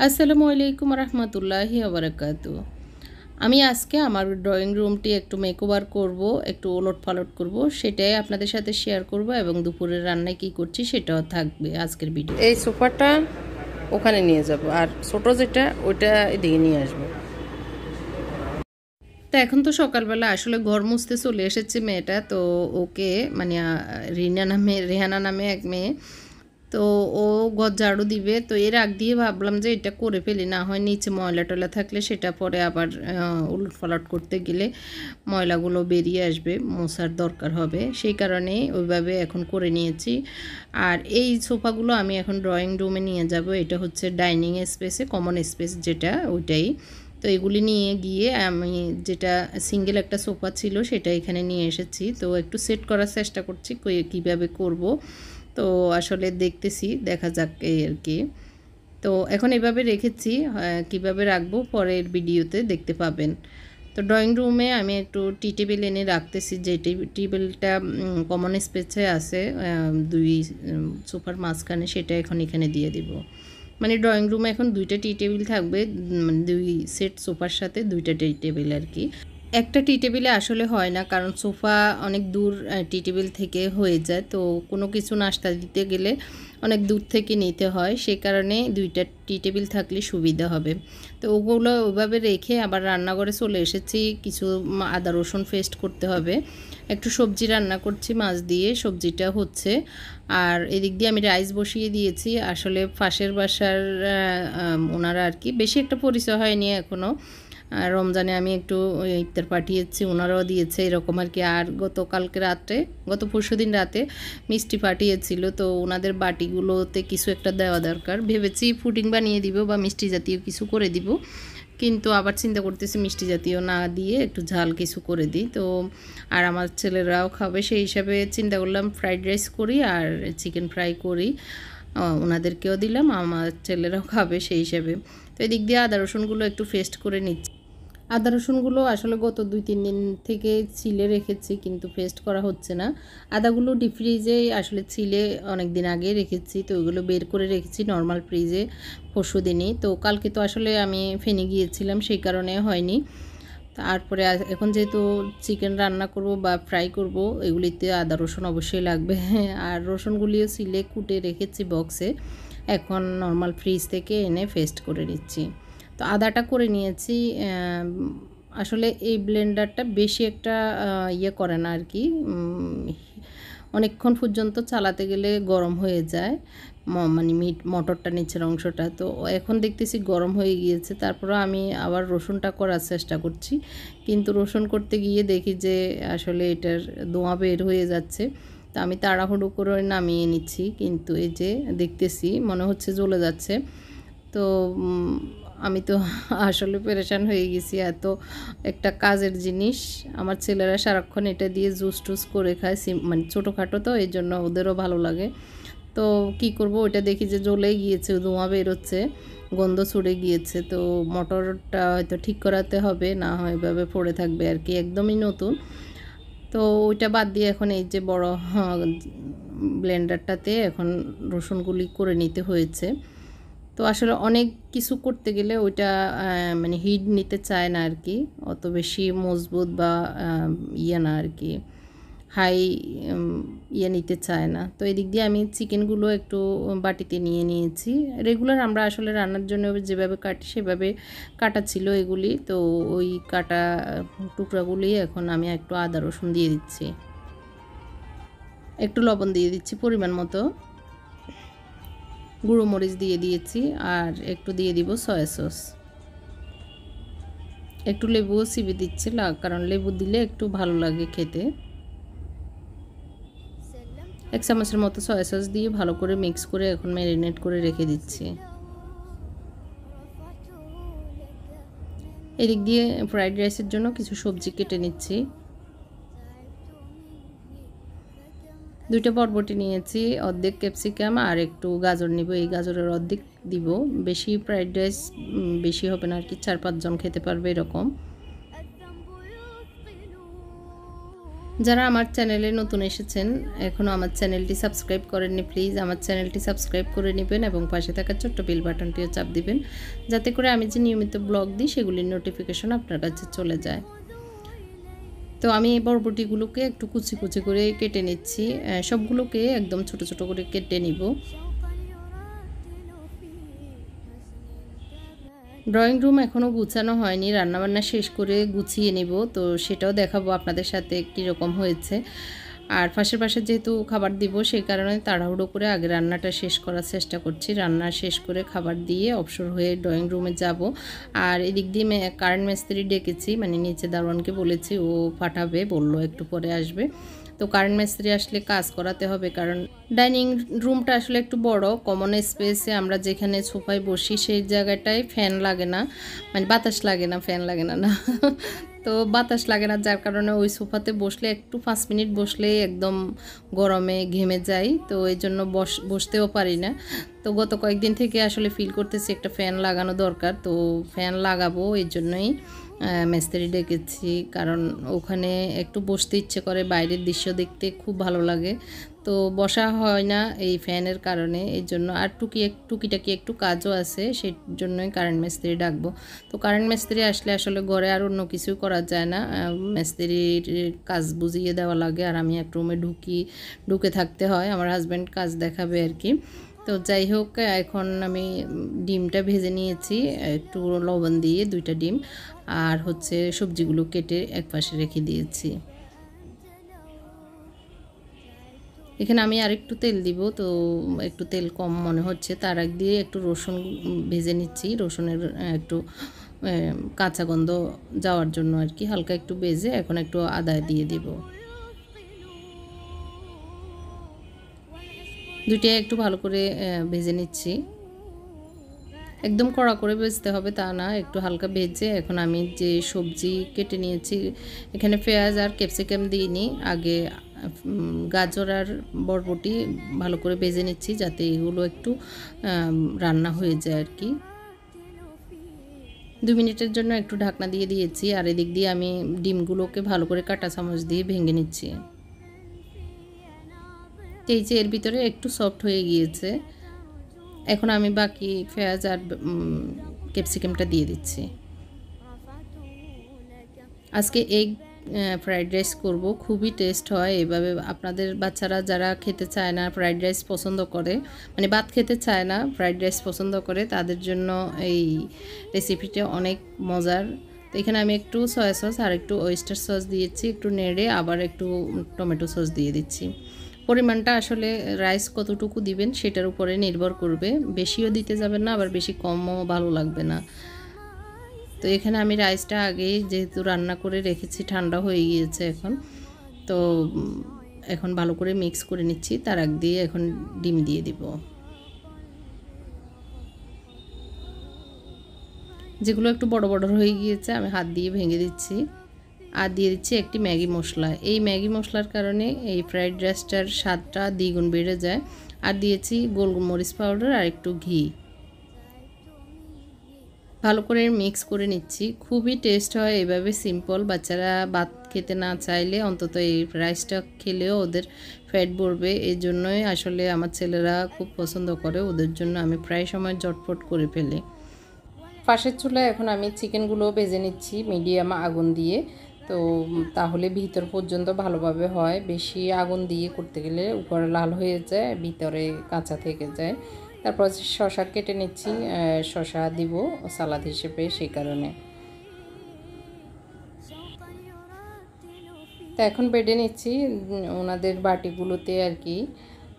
আসসালামু আলাইকুম রহমতুল্লাহি ওবরাকাতু। আমি আজকে আমার ড্রয়িং রুমটি একটু মেকওভার করব, একটু ওলটপালট করব, সেটাই আপনাদের সাথে শেয়ার করব এবং দুপুরের রান্নায় কি করছি সেটাও থাকবে আজকের ভিডিও। এই সোফাটা ওখানে নিয়ে যাব আর ছোট যেটা ওইটা এদিকে নিয়ে আসবো। তো এখন তো সকালবেলা আসলে ঘর মুছতে চলে এসেছে মেয়েটা, তো ওকে মানে রেহানা নামে এক মেয়ে, তো ও ঘর ঝাড়ু দিবে। তো এর আগ দিয়ে ভাবলাম যে এটা করে ফেলি, না হয় নিচে ময়লা টয়লা থাকলে সেটা পরে আবার উলট পালট করতে গেলে ময়লাগুলো বেরিয়ে আসবে, মোছার দরকার হবে, সেই কারণে ওইভাবে এখন করে নিয়েছি। আর এই সোফাগুলো আমি এখন ড্রয়িং রুমে নিয়ে যাব। এটা হচ্ছে ডাইনিং স্পেসে, কমন স্পেস যেটা ওইটাই। তো এগুলি নিয়ে গিয়ে আমি যেটা সিঙ্গেল একটা সোফা ছিল সেটা এখানে নিয়ে এসেছি। তো একটু সেট করার চেষ্টা করছি কীভাবে করব। তো আসলে দেখতেছি, দেখা যাক এই আর কি। তো এখন এভাবে রেখেছি, কিভাবে রাখবো পরের ভিডিওতে দেখতে পাবেন। তো ড্রয়িং রুমে আমি একটু টি টেবিল এনে রাখতেছি, যে টেবিলটা কমন স্পেসে আছে দুই সোফার মাঝখানে, সেটা এখন এখানে দিয়ে দিব। মানে ড্রয়িং রুমে এখন দুইটা টি টেবিল থাকবে, মানে দুই সেট সোফার সাথে দুইটা টি টেবিল আর কি। একটা টি টেবিলে আসলে হয় না, কারণ সোফা অনেক দূর টি টেবিল থেকে হয়ে যায়, তো কোনো কিছু নাস্তা দিতে গেলে অনেক দূর থেকে নিতে হয়, সেই কারণে দুইটা টি টেবিল থাকলে সুবিধা হবে। তো ওগুলো ওইভাবে রেখে আবার রান্নাঘরে চলে এসেছি, কিছু আদা রসুন পেস্ট করতে হবে। একটু সবজি রান্না করছি মাছ দিয়ে, সবজিটা হচ্ছে। আর এদিক দিয়ে আমি রাইস বসিয়ে দিয়েছি। আসলে পাশের বাসার ওনারা আর কি, বেশি একটা পরিচয় হয়নি এখনও। রমজানে আমি একটু ইফতার পাঠিয়েছি, ওনারাও দিয়েছে এরকম আর কি। আর গত পরশুদিন রাতে মিষ্টি পাঠিয়েছিল, তো ওনাদের বাটিগুলোতে কিছু একটা দেওয়া দরকার। ভেবেছি পুডিং বানিয়ে দিব বা মিষ্টি জাতীয় কিছু করে দিব, কিন্তু আবার চিন্তা করতেছি মিষ্টি জাতীয় না দিয়ে একটু ঝাল কিছু করে দিই। তো আর আমার ছেলেরাও খাবে, সেই হিসাবে চিন্তা করলাম ফ্রাইড রাইস করি আর চিকেন ফ্রাই করি, ওনাদেরকেও দিলাম, আমার ছেলেরাও খাবে সেই হিসাবে। তো এদিক দিয়ে আদা রসুনগুলো একটু পেস্ট করে নিচ্ছি। আদা রসুনগুলো আসলে গত 2-3 দিন থেকে ছিলে রেখেছি, কিন্তু পেস্ট করা হচ্ছে না। আদাগুলো ডিপ ফ্রিজে আসলে ছিলে অনেক দিন আগে রেখেছি, তো ওগুলো বের করে রেখেছি নর্মাল ফ্রিজে পরশু দিনই। তো কালকে তো আসলে আমি ফেনে গিয়েছিলাম, সেই কারণে হয়নি। তারপরে এখন যেহেতু চিকেন রান্না করব বা ফ্রাই করব, এগুলিতে আদা রসুন অবশ্যই লাগবে। আর রসুনগুলিও ছিলে কুটে রেখেছি বক্সে, এখন নর্মাল ফ্রিজ থেকে এনে পেস্ট করে নিচ্ছি। তো আদাটা করে নিয়েছি। আসলে এই ব্লেন্ডারটা বেশি একটা ইয়ে করে না আর কি, অনেকক্ষণ পর্যন্ত চালাতে গেলে গরম হয়ে যায়, মানে মোটরটা নিচের অংশটা। তো এখন দেখতেছি গরম হয়ে গিয়েছে, তারপরে আমি আবার রসুনটা করার চেষ্টা করছি, কিন্তু রসুন করতে গিয়ে দেখি যে আসলে এটার ধোঁয়া বের হয়ে যাচ্ছে। তো আমি তাড়াহুড়ো করে নামিয়ে নিচ্ছি, কিন্তু এই যে দেখতেছি মনে হচ্ছে জ্বলে যাচ্ছে। তো আমি তো আসলে পেরেশান হয়ে গেছি, এত একটা কাজের জিনিস। আমার ছেলেরা সারাক্ষণ এটা দিয়ে জুস টুস করে খায়, মানে ছোটোখাটো, তো এই জন্য ওদেরও ভালো লাগে। তো কি করব, ওটা দেখি যে জ্বলে গিয়েছে, ধোঁয়া বেরোচ্ছে, গন্ধ ছুড়ে গিয়েছে। তো মোটরটা হয়তো ঠিক করাতে হবে, না হয় এভাবে পড়ে থাকবে আর কি, একদমই নতুন। তো ওইটা বাদ দিয়ে এখন এই যে বড় ব্লেন্ডারটাতে এখন রসুনগুলি করে নিতে হয়েছে। তো আসলে অনেক কিছু করতে গেলে ওইটা মানে হিট নিতে চায় না আর কি, অত বেশি মজবুত বা ইয়ে না আর কি, হাই ইয়ে নিতে চায় না। তো এদিক দিয়ে আমি চিকেনগুলো একটু বাটিতে নিয়ে নিয়েছি। রেগুলার আমরা আসলে রান্নার জন্য যেভাবে কাটি সেভাবে কাটা ছিল এগুলি। তো ওই কাটা টুকরাগুলি এখন আমি একটু আদা রসুন দিয়ে দিচ্ছি, একটু লবণ দিয়ে দিচ্ছি পরিমাণ মতো, গুঁড়ো মরিচ দিয়ে দিয়েছি, আর একটু দিয়ে দিব সয়া সস, একটু লেবুও চিবি দিচ্ছি, কারণ লেবু দিলে একটু ভালো লাগে খেতে। 1 চামচের মতো সয়া সস দিয়ে ভালো করে মিক্স করে এখন ম্যারিনেট করে রেখে দিচ্ছি। এদিক দিয়ে ফ্রাইড রাইসের জন্য কিছু সবজি কেটে নিচ্ছি। 2টা বরবটি নিয়েছি, অর্ধেক ক্যাপসিকাম আর একটু গাজর নিব, এই গাজরের অর্ধেক দিব। বেশি ফ্রাইড রাইস বেশি হবে না আর কি, 4-5 জন খেতে পারবে এরকম। যারা আমার চ্যানেলে নতুন এসেছেন, এখনও আমার চ্যানেলটি সাবস্ক্রাইব করেননি, প্লিজ আমার চ্যানেলটি সাবস্ক্রাইব করে নেবেন এবং পাশে থাকা ছোট্ট বেল বাটনটিও চাপ দিবেন, যাতে করে আমি যে নিয়মিত ব্লগ দিই সেগুলির নোটিফিকেশন আপনার কাছে চলে যায়। তো আমি এই বরবটিগুলোকে একটু কুচি কুচি করে কেটে নিচ্ছি, সবগুলোকে একদম ছোট ছোট করে কেটে নিব। ড্রয়িং রুম এখনও গুছানো হয়নি, রান্নাবান্না শেষ করে গুছিয়ে নিব, তো সেটাও দেখাবো আপনাদের সাথে কীরকম হয়েছে। আর পাশের পাশে যেহেতু খাবার দিব, সেই কারণে তাড়াহুড়ো করে আগে রান্নাটা শেষ করার চেষ্টা করছি। রান্না শেষ করে খাবার দিয়ে অবসর হয়ে ড্রয়িং রুমে যাব। আর এদিক দিয়ে কারেন্ট মিস্ত্রি ডেকেছি, মানে নিচে দারোয়ানকে বলেছি, ও পাঠাবে, বলল একটু পরে আসবে। তো কারেন্ট মিস্ত্রি আসলে কাজ করাতে হবে, কারণ ডাইনিং রুমটা আসলে একটু বড়, কমন স্পেসে আমরা যেখানে সোফায় বসি সেই জায়গাটায় ফ্যান লাগে না, মানে বাতাস লাগে না, ফ্যান লাগে না না তো বাতাস লাগে না, যার কারণে ওই সোফাতে বসলে একটু 5 মিনিট বসলেই একদম গরমে ঘেমে যাই, তো এই জন্য বসতেও পারি না। তো গত কয়েকদিন থেকে আসলে ফিল করতেছি একটা ফ্যান লাগানো দরকার, তো ফ্যান লাগাবো, এই জন্যই মিস্ত্রি ডেকেছি, কারণ ওখানে একটু বসতে ইচ্ছে করে, বাইরের দৃশ্য দেখতে খুব ভালো লাগে, তো বসা হয় না এই ফ্যানের কারণে। এই জন্য আর টুকিটাকি একটু কাজও আছে, সেই জন্যই কারেন্ট মিস্ত্রি ডাকবো। তো কারেন্ট মিস্ত্রি আসলে আসলে ঘরে আর অন্য কিছু করা যায় না, মিস্ত্রির কাজ বুঝিয়ে দেওয়া লাগে, আর আমি এক রুমে ঢুকে থাকতে হয়, আমার হাজব্যান্ড কাজ দেখাবে আর কি। তো যাই হোক, এখন আমি ডিমটা ভেজে নিয়েছি একটু লবণ দিয়ে, 2টা ডিম, আর হচ্ছে সবজিগুলো কেটে একপাশে রেখে দিয়েছি। এখানে আমি আরেকটু তেল দিব, তো একটু তেল কম মনে হচ্ছে, তার আগ দিয়ে একটু রসুন ভেজে নিচ্ছি, রসুনের একটু কাঁচা গন্ধ যাওয়ার জন্য আর কি, হালকা একটু ভেজে এখন একটু আদা দিয়ে দিব। দুইটা একটু ভালো করে ভেজে নিচ্ছি, একদম কড়া করে ভেজতে হবে তা না, একটু হালকা ভেজে এখন আমি যে সবজি কেটে নিয়েছি, এখানে পেঁয়াজ আর ক্যাপসিকাম দিইনি, আগে গাজর আর বরবটি ভালো করে ভেজে নিচ্ছি, যাতে এগুলো একটু রান্না হয়ে যায় আর কি। 2 মিনিটের জন্য একটু ঢাকনা দিয়ে দিয়েছি, আর এদিক দিয়ে আমি ডিমগুলোকে ভালো করে কাঁটা চামচ দিয়ে ভেঙে নিচ্ছি। এই যে এর ভিতরে একটু সফট হয়ে গিয়েছে, এখন আমি বাকি পেঁয়াজ আর ক্যাপসিকামটা দিয়ে দিচ্ছি। আজকে এগ ফ্রাইড রাইস করব, খুবই টেস্ট হয় এভাবে। আপনাদের বাচ্চারা যারা খেতে চায় না, ফ্রাইড রাইস পছন্দ করে, মানে ভাত খেতে চায় না, ফ্রাইড রাইস পছন্দ করে, তাদের জন্য এই রেসিপিটা অনেক মজার। তো এখানে আমি একটু সয়া সস আর একটু ওয়েস্টার সস দিয়েছি, একটু নেড়ে আবার একটু টমেটো সস দিয়ে দিচ্ছি। পরিমাণটা আসলে রাইস কতটুকু দিবেন সেটার উপরে নির্ভর করবে, বেশিও দিতে যাবেন না, আবার বেশি কমও ভালো লাগবে না। তো এখানে আমি রাইসটা আগেই যেহেতু রান্না করে রেখেছি, ঠান্ডা হয়ে গিয়েছে এখন, তো এখন ভালো করে মিক্স করে নিচ্ছি, তার আগ দিয়ে এখন ডিম দিয়ে দিব, যেগুলো একটু বড় বড় হয়ে গিয়েছে আমি হাত দিয়ে ভেঙে দিচ্ছি। আর দিয়ে দিচ্ছি একটি ম্যাগি মশলা, এই ম্যাগি মশলার কারণে এই ফ্রাইড রাইসটার স্বাদটা দ্বিগুণ বেড়ে যায়। আর দিয়েছি গোলমরিচ পাউডার আর একটু ঘি, ভালো করে মিক্স করে নিচ্ছি। খুবই টেস্ট হয় এভাবে, সিম্পল। বাচ্চারা ভাত খেতে না চাইলে অন্তত এই রাইসটা খেলেও ওদের ফ্যাট বাড়বে, এই জন্যই আসলে আমার ছেলেরা খুব পছন্দ করে, ওদের জন্য আমি প্রায় সময় ঝটপট করে ফেলি। পাশের চুলায় এখন আমি চিকেনগুলো ভেজে নিচ্ছি মিডিয়াম আগুন দিয়ে, তো তাহলে ভিতর পর্যন্ত ভালোভাবে হয়, বেশি আগুন দিয়ে করতে গেলে উপরে লাল হয়ে যায়, ভিতরে কাঁচা থেকে যায়। তারপর শসা কেটে নিচ্ছি, শসা দিব সালাদ হিসেবে, সেই কারণে। তো এখন বেডে নিচ্ছি ওনাদের বাটিগুলোতে আর কি,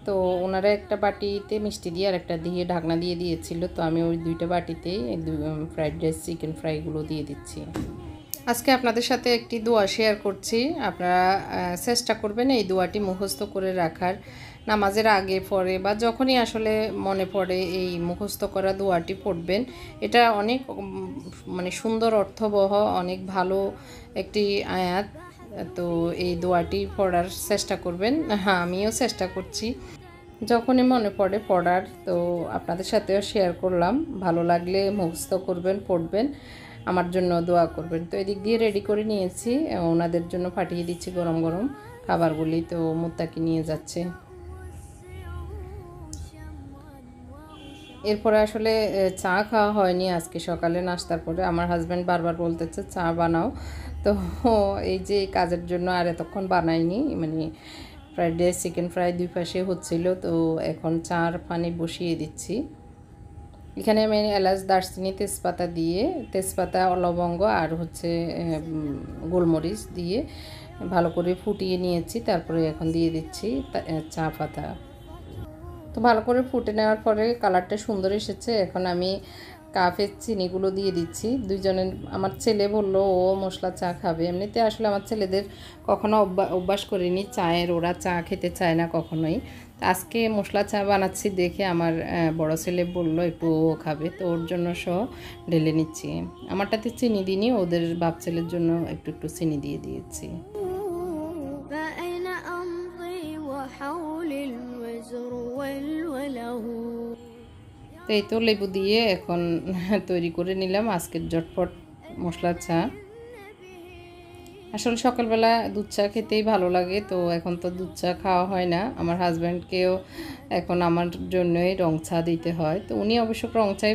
তো ওনারা একটা বাটিতে মিষ্টি দিয়ে আর একটা দিয়ে ঢাকনা দিয়ে দিয়েছিল, তো আমি ওই 2টা বাটিতেই ফ্রাইড রাইস চিকেন ফ্রাইগুলো দিয়ে দিচ্ছি। আজকে আপনাদের সাথে একটি দোয়া শেয়ার করছি, আপনারা চেষ্টা করবেন এই দোয়াটি মুখস্থ করে রাখার, নামাজের আগে পরে বা যখনই আসলে মনে পড়ে এই মুখস্থ করা দোয়াটি পড়বেন। এটা অনেক মানে সুন্দর অর্থবহ, অনেক ভালো একটি আয়াত, তো এই দোয়াটি পড়ার চেষ্টা করবেন। হ্যাঁ, আমিও চেষ্টা করছি যখনই মনে পড়ে পড়ার, তো আপনাদের সাথেও শেয়ার করলাম। ভালো লাগলে মুখস্থ করবেন, পড়বেন, আমার জন্য দোয়া করবেন। তো এদিক দিয়ে রেডি করে নিয়েছি, ওনাদের জন্য পাঠিয়ে দিচ্ছি গরম গরম খাবারগুলি, তো মুত্তাকি নিয়ে যাচ্ছে। এরপরে আসলে চা খাওয়া হয়নি আজকে সকালে নাস্তার পরে। আমার হাজব্যান্ড বারবার বলতেছে চা বানাও, তো এই যে কাজের জন্য আর এতক্ষণ বানাইনি, মানে ফ্রাইড রাইস চিকেন ফ্রাই দুই পাশে হচ্ছিল, তো এখন চার পানি বসিয়ে দিচ্ছি। এখানে আমি এলাচ দারচিনি তেজপাতা দিয়ে, তেজপাতা লবঙ্গ আর হচ্ছে গোলমরিচ দিয়ে ভালো করে ফুটিয়ে নিয়েছি, তারপরে এখন দিয়ে দিচ্ছি চা পাতা। তো ভালো করে ফুটে নেওয়ার পরে কালারটা সুন্দর এসেছে। এখন আমি কাপের চিনিগুলো দিয়ে দিচ্ছি। দুইজনের, আমার ছেলে বললো ও মশলা চা খাবে। এমনিতে আসলে আমার ছেলেদের কখনো অভ্যাস করিনি চায়ের, ওরা চা খেতে চায় না কখনোই। আজকে মশলা চা বানাচ্ছি দেখে আমার বড় ছেলে বললো একটু ও খাবে, তো ওর জন্য সহ ঢেলে নিচ্ছি। আমারটাতে চিনি দিইনি, ওদের বাপ ছেলের জন্য একটু একটু চিনি দিয়ে দিয়েছি। তো এই তো লেবু দিয়ে এখন তৈরি করে নিলাম আজকের ঝটপট মশলা চা। আসলে সকালবেলা দুধ চা খেতেই ভালো লাগে, তো এখন তো দুধ চা খাওয়া হয় না। আমার হাজব্যান্ডকেও এখন আমার জন্যই রং চা দিতে হয়, তো উনি অবশ্য রং চাই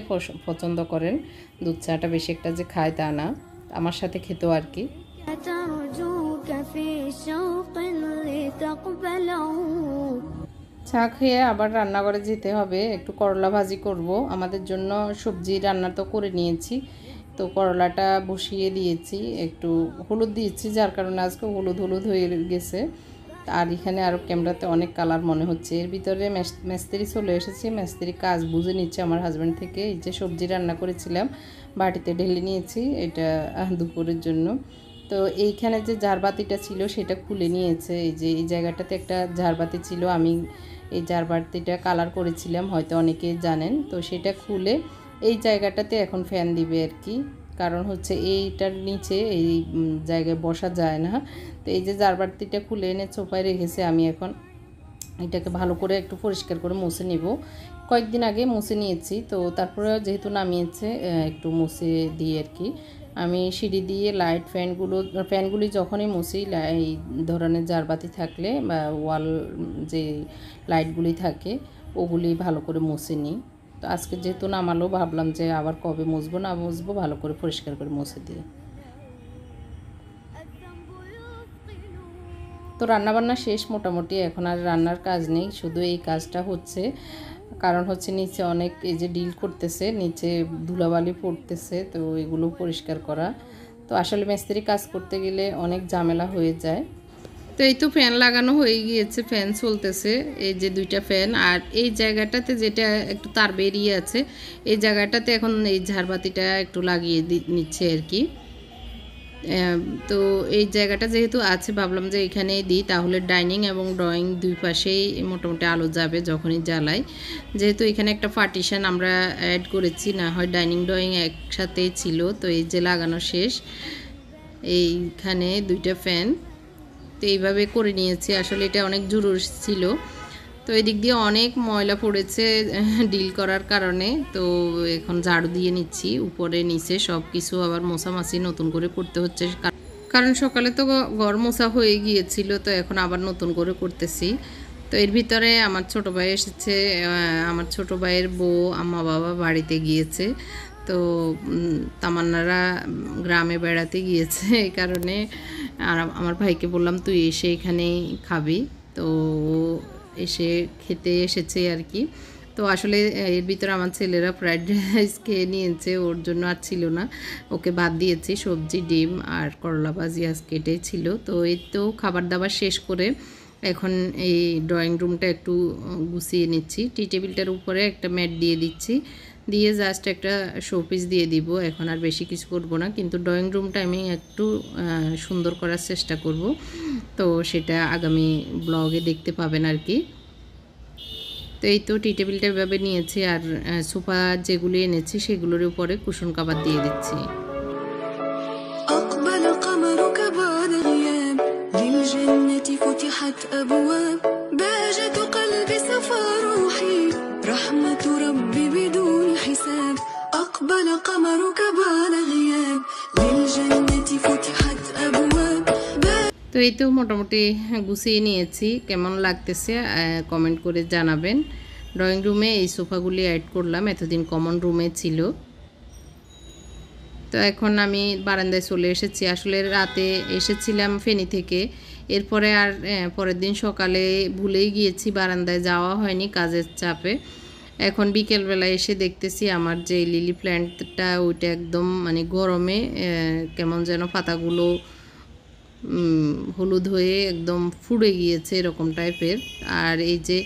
পছন্দ করেন, দুধ চাটা বেশি একটা যে খায় তা না, আমার সাথে খেতেও আর কি। চা খেয়ে আবার রান্নাঘরে যেতে হবে, একটু করলা ভাজি করব। আমাদের জন্য সবজি রান্না তো করে নিয়েছি, তো করলাটা বসিয়ে দিয়েছি, একটু হলুদ দিয়েছি যার কারণে আজকে হলুদ হলুদ হয়ে গেছে। আর এখানে আরও ক্যামেরাতে অনেক কালার মনে হচ্ছে। এর ভিতরে মিস্ত্রি চলে এসেছে, মিস্ত্রি কাজ বুঝে নিচ্ছে আমার হাজব্যান্ড থেকে। এই যে সবজি রান্না করেছিলাম বাটিতে ঢেলে নিয়েছি, এটা দুপুরের জন্য। তো এইখানে যে ঝাড়বাতিটা ছিল সেটা খুলে নিয়েছে। এই যে এই জায়গাটাতে একটা ঝাড়বাতি ছিল, আমি এই ঝাড়বাতিটা কালার করেছিলাম, হয়তো অনেকে জানেন। তো সেটা খুলে এই জায়গাটাতে এখন ফ্যান দিবে আর কি, কারণ হচ্ছে এইটার নিচে এই জায়গায় বসা যায় না। তো এই যে ঝাড়বাতিটা খুলে এনে সোফায় রেখেছে, আমি এখন এটাকে ভালো করে একটু পরিষ্কার করে মুছে নিব। কয়েকদিন আগে মুছে নিয়েছি, তো তারপরে যেহেতু নামিয়েছে একটু মুছে দিয়ে আর কি। আমি সিঁড়ি দিয়ে লাইট ফ্যানগুলি যখনই মুছি, এই ধরনের ঝাড়বাতি থাকলে বা ওয়াল যে লাইটগুলি থাকে ওগুলি ভালো করে মুছে নিই। তো আজকে যেহেতু নামালো, ভাবলাম যে আবার কবে মুছবো না মুছবো, ভালো করে পরিষ্কার করে মুছে দিয়ে। তো রান্নাবান্না শেষ মোটামুটি, এখন আর রান্নার কাজ নেই, শুধু এই কাজটা হচ্ছে। কারণ হচ্ছে নিচে অনেক এই যে ডিল করতেছে, নিচে ধুলাবালি পড়তেছে, তো এগুলো পরিষ্কার করা। তো আসলে মিস্ত্রি কাজ করতে গেলে অনেক ঝামেলা হয়ে যায়। তো এই তো ফ্যান লাগানো হয়ে গিয়েছে, ফ্যান চলতেছে, এই যে দুইটা ফ্যান। আর এই জায়গাটাতে যেটা একটু তার বেরিয়ে আছে, এই জায়গাটাতে এখন এই ঝাড়বাতিটা একটু লাগিয়ে নিচ্ছে আর কি। তো এই জায়গাটা যেহেতু আছে, ভাবলাম যে এখানেই দিই, তাহলে ডাইনিং এবং ড্রয়িং দুই পাশেই মোটামুটি আলো যাবে যখনই জ্বালাই। যেহেতু এখানে একটা পার্টিশন আমরা অ্যাড করেছি, না হয় ডাইনিং ড্রয়িং একসাথেই ছিল। তো এই যে লাগানো শেষ, এইখানে দুইটা ফ্যান, তো এইভাবে করে নিয়েছি। আসলে এটা অনেক জরুরি ছিল। তো এদিক দিয়ে অনেক ময়লা পড়েছে ডিল করার কারণে, তো এখন ঝাড়ু দিয়ে নিচ্ছি উপরে নিচে সব কিছু, আবার মোছামাছি নতুন করে করতে হচ্ছে, কারণ সকালে তো ঘর মোছা হয়ে গিয়েছিল, তো এখন আবার নতুন করে করতেছি। তো এর ভিতরে আমার ছোট ভাই এসেছে, আমার ছোট ভাইয়ের বউ আম্মা বাবা বাড়িতে গিয়েছে, তো তামান্নারা গ্রামে বেড়াতে গিয়েছে, এই কারণে আর আমার ভাইকে বললাম তুই এসে এখানেই খাবি, তো এসে খেতে এসেছে আর কি। তো আসলে এর ভিতরে আমার ছেলেরা ফ্রাইড রাইস খেয়ে নিয়েছে, ওর জন্য আর ছিল না, ওকে বাদ দিয়েছি। সবজি ডিম আর করলা ভাজি আজকে এটাই ছিল। তো এই তো খাবার দাবার শেষ করে এখন এই ড্রয়িং রুমটা একটু গুছিয়ে নিচ্ছি। টি টেবিলটার উপরে একটা ম্যাট দিয়ে দিচ্ছি, দিয়ে জাস্ট একটা শোপিস দিয়ে দিব। এখন আর বেশি কিছু করব না, কিন্তু ড্রয়িং রুমটা আমি একটু সুন্দর করার চেষ্টা করব, তো সেটা আগামী ব্লগে দেখতে পাবেন আর কি। তো এই তো টি টেবিলটা এভাবে নিয়েছি, আর সোফা যেগুলি এনেছি সেগুলোর উপরে কুশন কাভার দিয়ে দিচ্ছি। তো এই তো মোটামুটি গুছিয়ে নিয়েছি, কেমন লাগতেছে কমেন্ট করে জানাবেন। ড্রয়িং রুমে এই সোফাগুলি অ্যাড করলাম, এতদিন কমন রুমে ছিল। তো এখন আমি বারান্দায় চলে এসেছি। আসলে রাতে এসেছিলাম ফেনী থেকে, এরপরে আর পরের দিন সকালে ভুলেই গিয়েছি, বারান্দায় যাওয়া হয়নি কাজের চাপে। এখন বিকেলবেলা এসে দেখতেছি আমার যে লিলি প্ল্যান্টটা ওইটা একদম মানে গরমে কেমন যেন পাতাগুলো হলুদ হয়ে একদম ফুড়ে গিয়েছে এরকম টাইপের। আর এই যে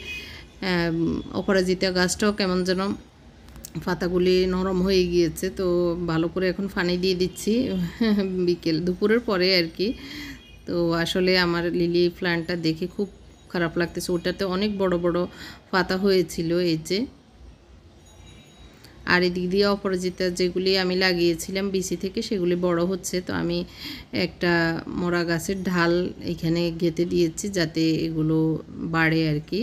অপরাজিতা গাছটাও কেমন যেন পাতাগুলি নরম হয়ে গিয়েছে। তো ভালো করে এখন পানি দিয়ে দিচ্ছি বিকেল দুপুরের পরে আর কি। তো আসলে আমার লিলি প্ল্যান্টটা দেখে খুব খারাপ লাগতেছে, ওটাতে অনেক বড় বড় পাতা হয়েছিল এই যে। আর এদিক দিয়ে অপরাজিতা যেগুলি আমি লাগিয়েছিলাম বিসি থেকে সেগুলি বড় হচ্ছে। তো আমি একটা মোরা গাছের ঢাল এখানে গেঁথে দিয়েছি যাতে এগুলো বাড়ে আর কি।